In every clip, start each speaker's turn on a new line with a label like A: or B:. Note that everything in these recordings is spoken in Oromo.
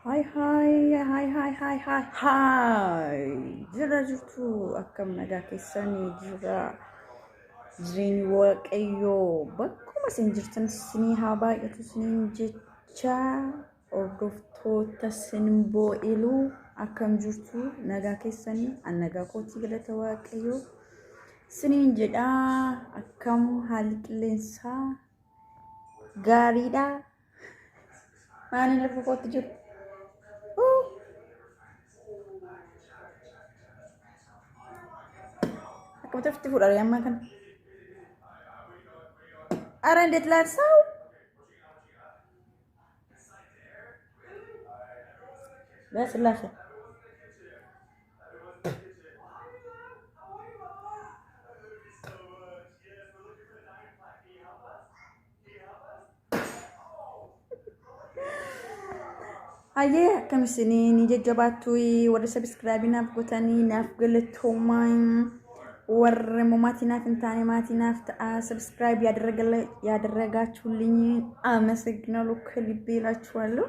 A: Hi hi hi hi hi hi hi jira jirtu akkam nagaa keessanii jira jireenyi waaqayyoo bakkuma isin jirtan isinii haa baay'atu isiniin jecha hordoftoota sinboo iluu akkam jirtu nagaa keessanii an nagaa kootii galata waaqayyoo isiniin jedha akkam haalli qilleensaa gaariidha maaliin lafa kootti jiru وتفتي فوق الأريام ما كان أرندت لا تساو بس لا شيء هاي كم سنين جباتوي ورا سبسكرايب نافقتني نافقلتهم ورمو ماتينا فنتاني ماتينا سبسكرايب ያደረጋችሁልኝ አመሰግናለሁ ከልቤ እላችኋለሁ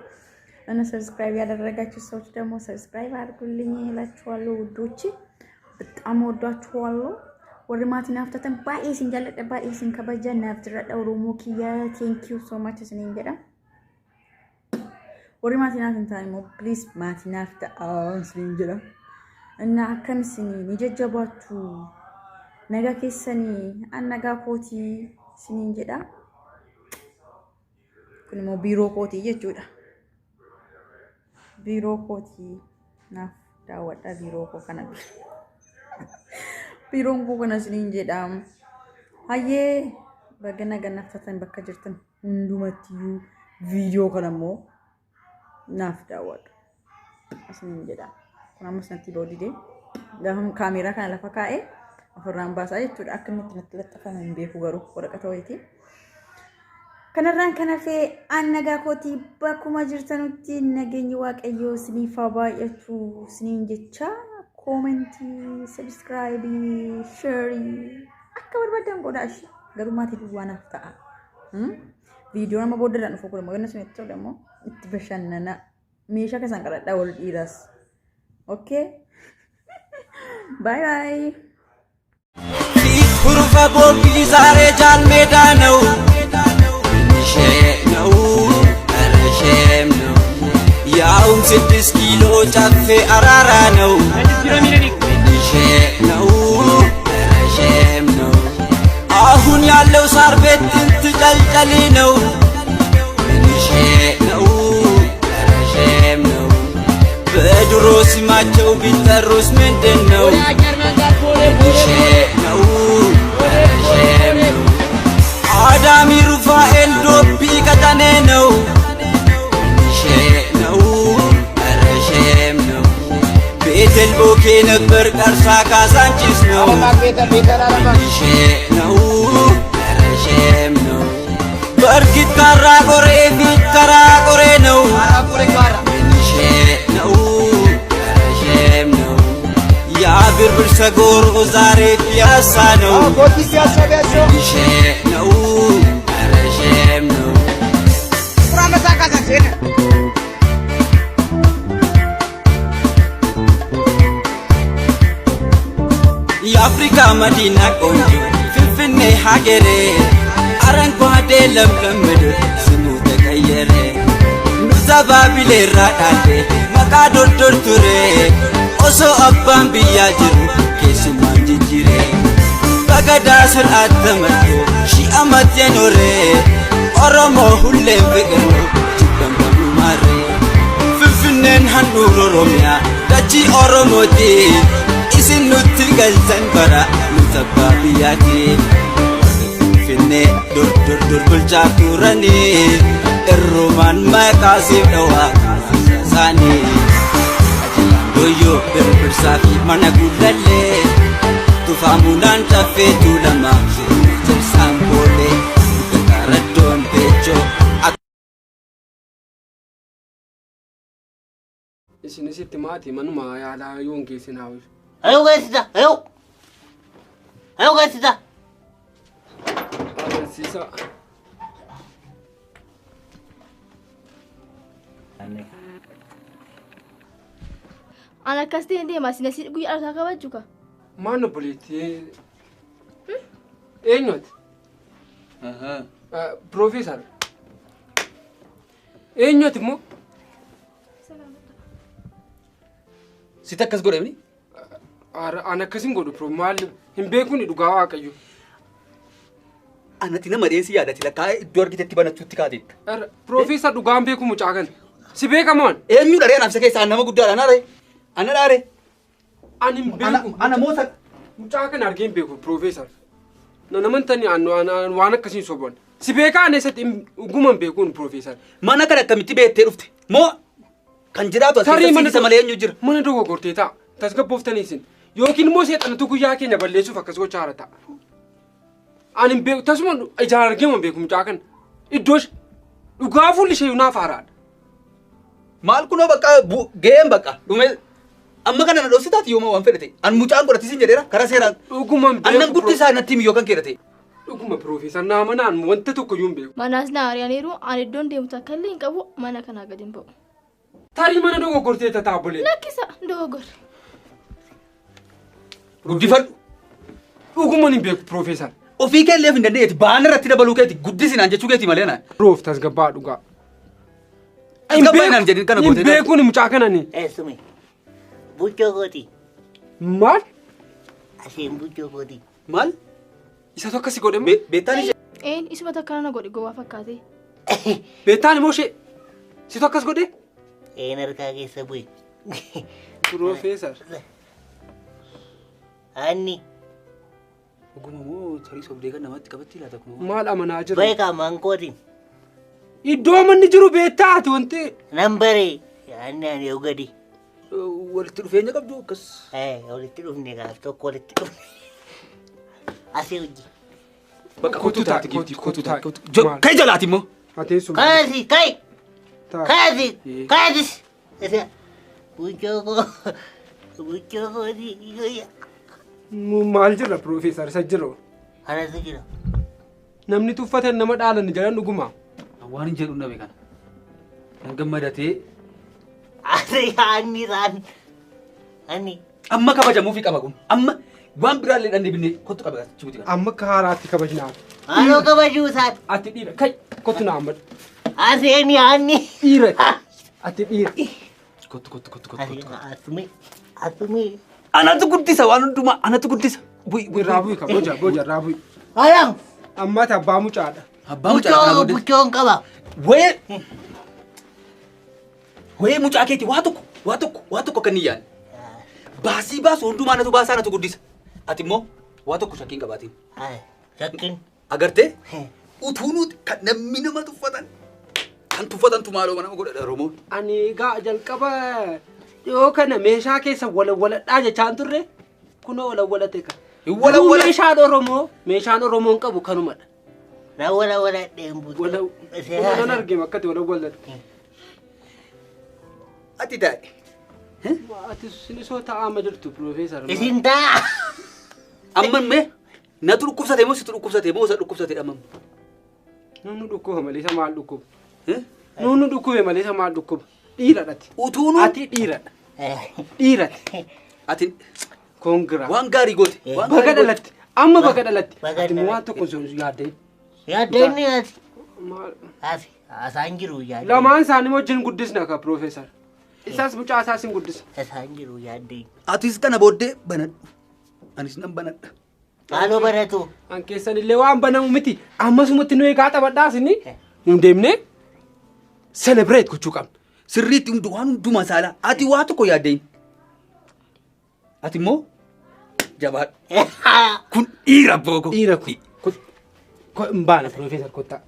A: እና ሰብስክራይብ ያደረጋችሁ ሰዎች ደግሞ ሰብስክራይብ አድርጉልኝ እላችኋለሁ ውዶቼ በጣም ወዳችኋለሁ ወር ማቲና ፍተተን ባኢሲን ጀለደ ባኢሲን ከበጀና ፍትረዳው ሮሞኪያ ቴንክ ዩ ሶ ማች ስኔን ገዳ ወር ማቲና ፈንታኒ ሞ ፕሊዝ ማቲና ፍታ ስኔን ገዳ እና አከምስኒ ንጀጀባችሁ naga keessanii annagaa kootii siniin jedha kun immoo biiroo kootii jechuudha biiroo kootii naaf daawwadha biiroo koo kana biiroon koo kana siniin jedha hayyee bagana gannaftatan bakka jirtan hundumattiyyuu viidiyoo kana immoo naaf daawwadha siniin jedha kun ammas natti boodide gahum kaameeraa kana lafa kaa'ee afurraan baasaa jechuudha akkamitti natti laxafaman beeku garuu waraqata wayitii kanarraan kana fee annagaa kootii bakkuma jirtanutti nageenyi waaqayyoo isiniif haa baay'atu isiniin jecha koomentii sabskraayibii sheerii akka barbaadan godhaash garuu maatii duwwaa naaf ta'a viidiyoo nama booddarraan dhufu kun magana sun itti immoo itti bashannana meeshaa keessan qaradhaa wal dhiiraas okay bye bye
B: ሁሩፈ ቦቢ ዛሬ ጃል ሜዳ ነው ነው ረሼም ነው ያውም 6 ኪሎ ጨፌ አራራ ነው ነው ረሼም ነው አሁን ያለው ሳር ቤት ጥንት ጨልጨሊ ነው ነው ረሼም ነው በድሮ ስማቸው ቢጠሩስ ምንድን ነው አዳሚ ሩፋኤል ዶቢ ቀጠኔ ነው ነው ረሼም ነው ቤተል ቦኬ ነበር ቀርሳ ካዛንቺስ ነው ነው ረሼም ነው በእርግጥ ካራ ቆሬ ፊት ተራ ቆሬ ነው ነው ረሼም ነው የአብርብር ሰጎር ዛሬ ፒያሳ ነው ነው ረሼም ነው የአፍሪካ መዲና ቆንጆ ፍንፍኔ ሀገሬ አረንጓዴ ለምለም ምድር ስሙ ተቀየረ ኑዛ ባቢሌራ ዳሌ መቃ ዶርዶር ቱሬ ኦሶ አባን ብያ ጅሩ ኬስማን ጅጅሬ በገዳ ስርዓት ተመርቶ ሺህ ዓመት የኖረ ኦሮሞ ሁሌም ፍቅር ነው ጅበን በሙማሬ ፍንፍኔን ሃንዱር ኦሮሚያ ዳቺ ኦሮሞቲ ኢሲን ኑቲ ገልተን በራ ኑተባ ብያቲ ፍንፍኔ ዱር ዱር ዱር ብልቻ ቱረኒ እሩማን መቃሲብ ደዋ ሳኒ Doyo berbirsafi mana gulalle tufamunan tafe tulama jersan bole kekaradon pejo
C: isini sitti maati manuma yaala yonke sinawi
D: ayo gaisita
C: sisa
D: أنا كاستي عندي ما سنسي قوي على ثقافة جوكا
C: ما نبليتي إيه نوت بروفيسور إيه نوت مو
E: ستكس قولي
C: أنا كسين قولي برو مال هم بيكوني دعوة كيو
E: أنا تينا مريسي يا دتي لكاي دور كي تتبنا تشوتي كاديت
C: بروفيسور دعوة بيكون مجاعن سبيه كمان
E: إيه ميو داري أنا بسكي سأنا ما قد أنا داري أنا موسى
C: مجاعن أرجين بيكون بروفيسور نمن تاني أنا وانا كسين صوبان سبيه كأنه ست قومن بيكون بروفيسور
E: ما نكره كميتي بيت تروفتي مو كان جراتو أساسي سمالين يجر
C: من دوغو قرتيتا تسقى بوفتنيسين يوكين موسيت أنا تقول ياكين يبليسو فكسو شارتا أنا بيو تسمون إجار جيم بيكم جاكن إدوش وقافوا لشيء ينافران
E: مال كنا بقى جيم بقى دومل أما كنا نروسيتات يوم وان فرتي أن مجان قرتي سنجريرا كراسيرا أنا قلت سانا تيم يوكان كيرتي
C: وكم بروفيسور نامنا أن وانت تقول يوم بيو
D: ما ناس ناريانيرو أنا دون ديم تكلين كابو ما نكنا قديم بو
C: تاري من دوغو قرتيتا تابولي
D: لا كيسا دوغور
E: وديفر
C: وكم بيو بروفيسور
E: وفي كان ليف نديت بانر رتينا بلوكاتي قدسين أنجا شوكاتي مالينا
C: بروف تسقى بعدوغا
E: أسقى جديد كنا قلت
C: بيكون مجاكنني
F: سمي بوجو غودي
C: مال
F: أسيم بوجو غودي
E: مال
C: إذا توكسي قدام
E: بيتاني
D: إيه إسمه تكلنا قولي جوا فكاتي
C: بيتاني موشي سيتوكس قدام
F: نركاكي سبوي
C: بروفيسور
F: أني
E: مو تري صوب ديكا نمات كبتي لا تكمو
C: مال أمانة أجر
F: بيكا مانكودين
C: يدوم نجرو بيتات وانتي
F: نمبري أني يوغدي
E: ولتلو فين جاب دوكس
F: ولتلو نيجا توك ولتلو أسيوجي
E: بقى
C: كوتوتا
E: كاي جلاتي مو
C: هاتيسو
F: كازي كاي كازي كازي بوجو غودي
C: maal jirra Profeesar isa jiru.
F: Ana jira.
C: Namni tuffatan nama dhaalan jedhan dhuguma.
E: Waan hin jedhu nabe kana. Kan gammadatee.
F: Ani ran. Ani.
E: Amma kabajamuufi qaba kun. Amma waan biraallee dhandee binnee kottu qaba chibuti kana.
C: Amma kaaraatti kabajnaa.
F: Ano kabajuu isaati.
C: Ati dhiira kai kottu naa amma.
F: Aseeni ani.
C: Dhiira. Ati dhiira.
E: Kottu.
F: Asumi.
E: Anatu guddisa waan hundumaa anatu guddisa.
C: Raabui ka boja raabui.
F: Ayang.
C: Amma ta abbaa mucaadha.
E: Abbaa mucaa
F: buchoon qaba.
E: Wayee mucaa keeti waa tokko kan niyyaan. Baasii baasu hundumaa natu baasaa natu guddisa. Ati immoo waa tokko shakkiin qabaatiin.
F: Shakkiin.
E: Agartee utuu nuti kan namni nama tuffatan kan tuffatantu maaloo mana godhadha Oromoon.
C: Ani gaa jalqaba yoo kana meeshaa keessa walawwaladhaa jechaan turre kunoo walawwalate ka. Meeshaan Oromoon qabu kanumadha.
F: Na walawwaladheen buutu.
C: Walawwalan argee akkati walawwalladhu.
E: Ati taa'e.
C: Ati sinisoo taa'aa jirtu Profeesar.
F: Isin ta'a.
E: Amma mee natu dhukkubsate moo situ dhukkubsate moo isa dhukkubsate amma.
C: Nunu dhukkuba malee isa maal dhukkuba. Nunu dhukkube malee isa maal dhukkuba. Dhiiradhati.
E: Utuunu.
C: Ati dhiiradha. Dhiirati.
E: Ati
C: kongiraa.
E: waan gaarii goote.
C: Baga dhalatti. Amma baga dhalatti. Ati waan tokko sun yaaddee.
F: Yaaddeen ati.
C: Maal.
F: Ati asaan jiru yaaddeen.
C: Lamaan isaanii wajjin guddisna ka Profeesar. Isaas mucaa isaasin guddisa.
F: Asaan jiru yaaddeen.
E: Atis kana booddee banadhu. Anis nan banadha.
F: Maaloo baratu.
C: An keessan illee waan banamu miti. Ammasumatti nu eegaa taphadhaas inni. Nu deemnee celebrate gochuu qabna.
E: Sirriitti waan hundumaa saalaa. Ati waa tokko yaaddeen. Ati immoo jabaadhu. Kun dhiira booko.
C: Dhiira kun baana Profeesar kottaa.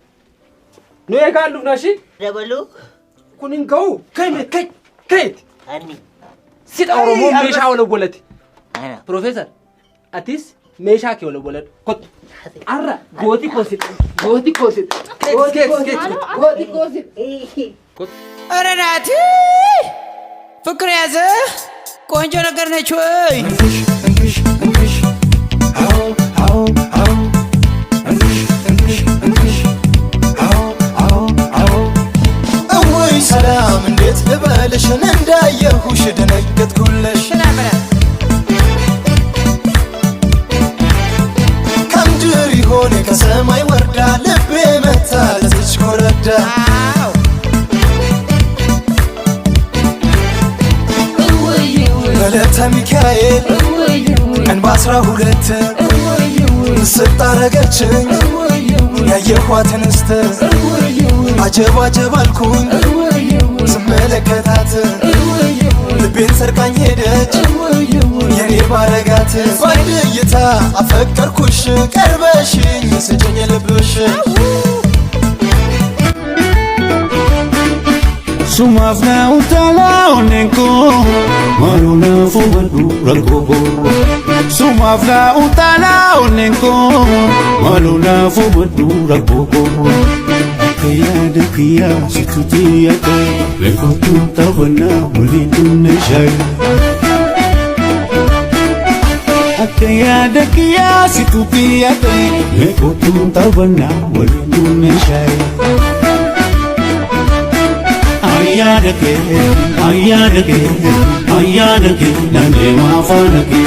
C: Nu eegaa lubnashi.
F: Dabaluu.
C: Kun hin ga'u. Kayeeti.
F: Ani.
C: Sidha Oromoon meeshaa walawwalate.
F: Ana.
C: Profeesar atis meeshaa kee walawwaladhu. Kottu. Arra gooti koosit. Gooti koosit. Gooti koosit.
B: ኧረ ናቲ ፍቅር ያዘ ቆንጆ ነገር ነች ወይ
G: እወይ ሰላም እንዴት ልበልሽን እንዳየሁሽ ደነገጥኩልሽ ታቦተ ሚካኤል ቀን በ12 ምስጥ አረገችኝ ያየኋት እንስት አጀብ አጀብ አልኩኝ ስመለከታት ልቤን ሰርቃኝ ሄደች የኔ ባረጋት ባይን እይታ አፈቀርኩሽ ቀርበሽኝ ስጭኝ ልብሽ
H: Sumafna utala onenko Maruna fumadu ragogo Sumafna utala onenko Maruna fumadu ragogo Akaya dekiya situtiyata Lekotu tabana mulindu neshay Akaya dekiya situtiyata Lekotu tabana mulindu neshay Ayadake, ayadake, ayadake, nande mafanake.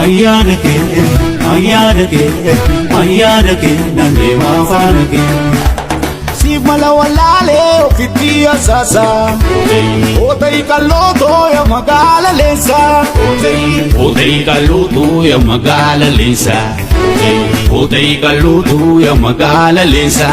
H: Ayadake, ayadake, ayadake, nande mafanake. Sif malawalale ofitiya sasa. Otay kaloto ya magala lesa. Otay kaloto ya magala lesa. Otay kaloto ya magala lesa.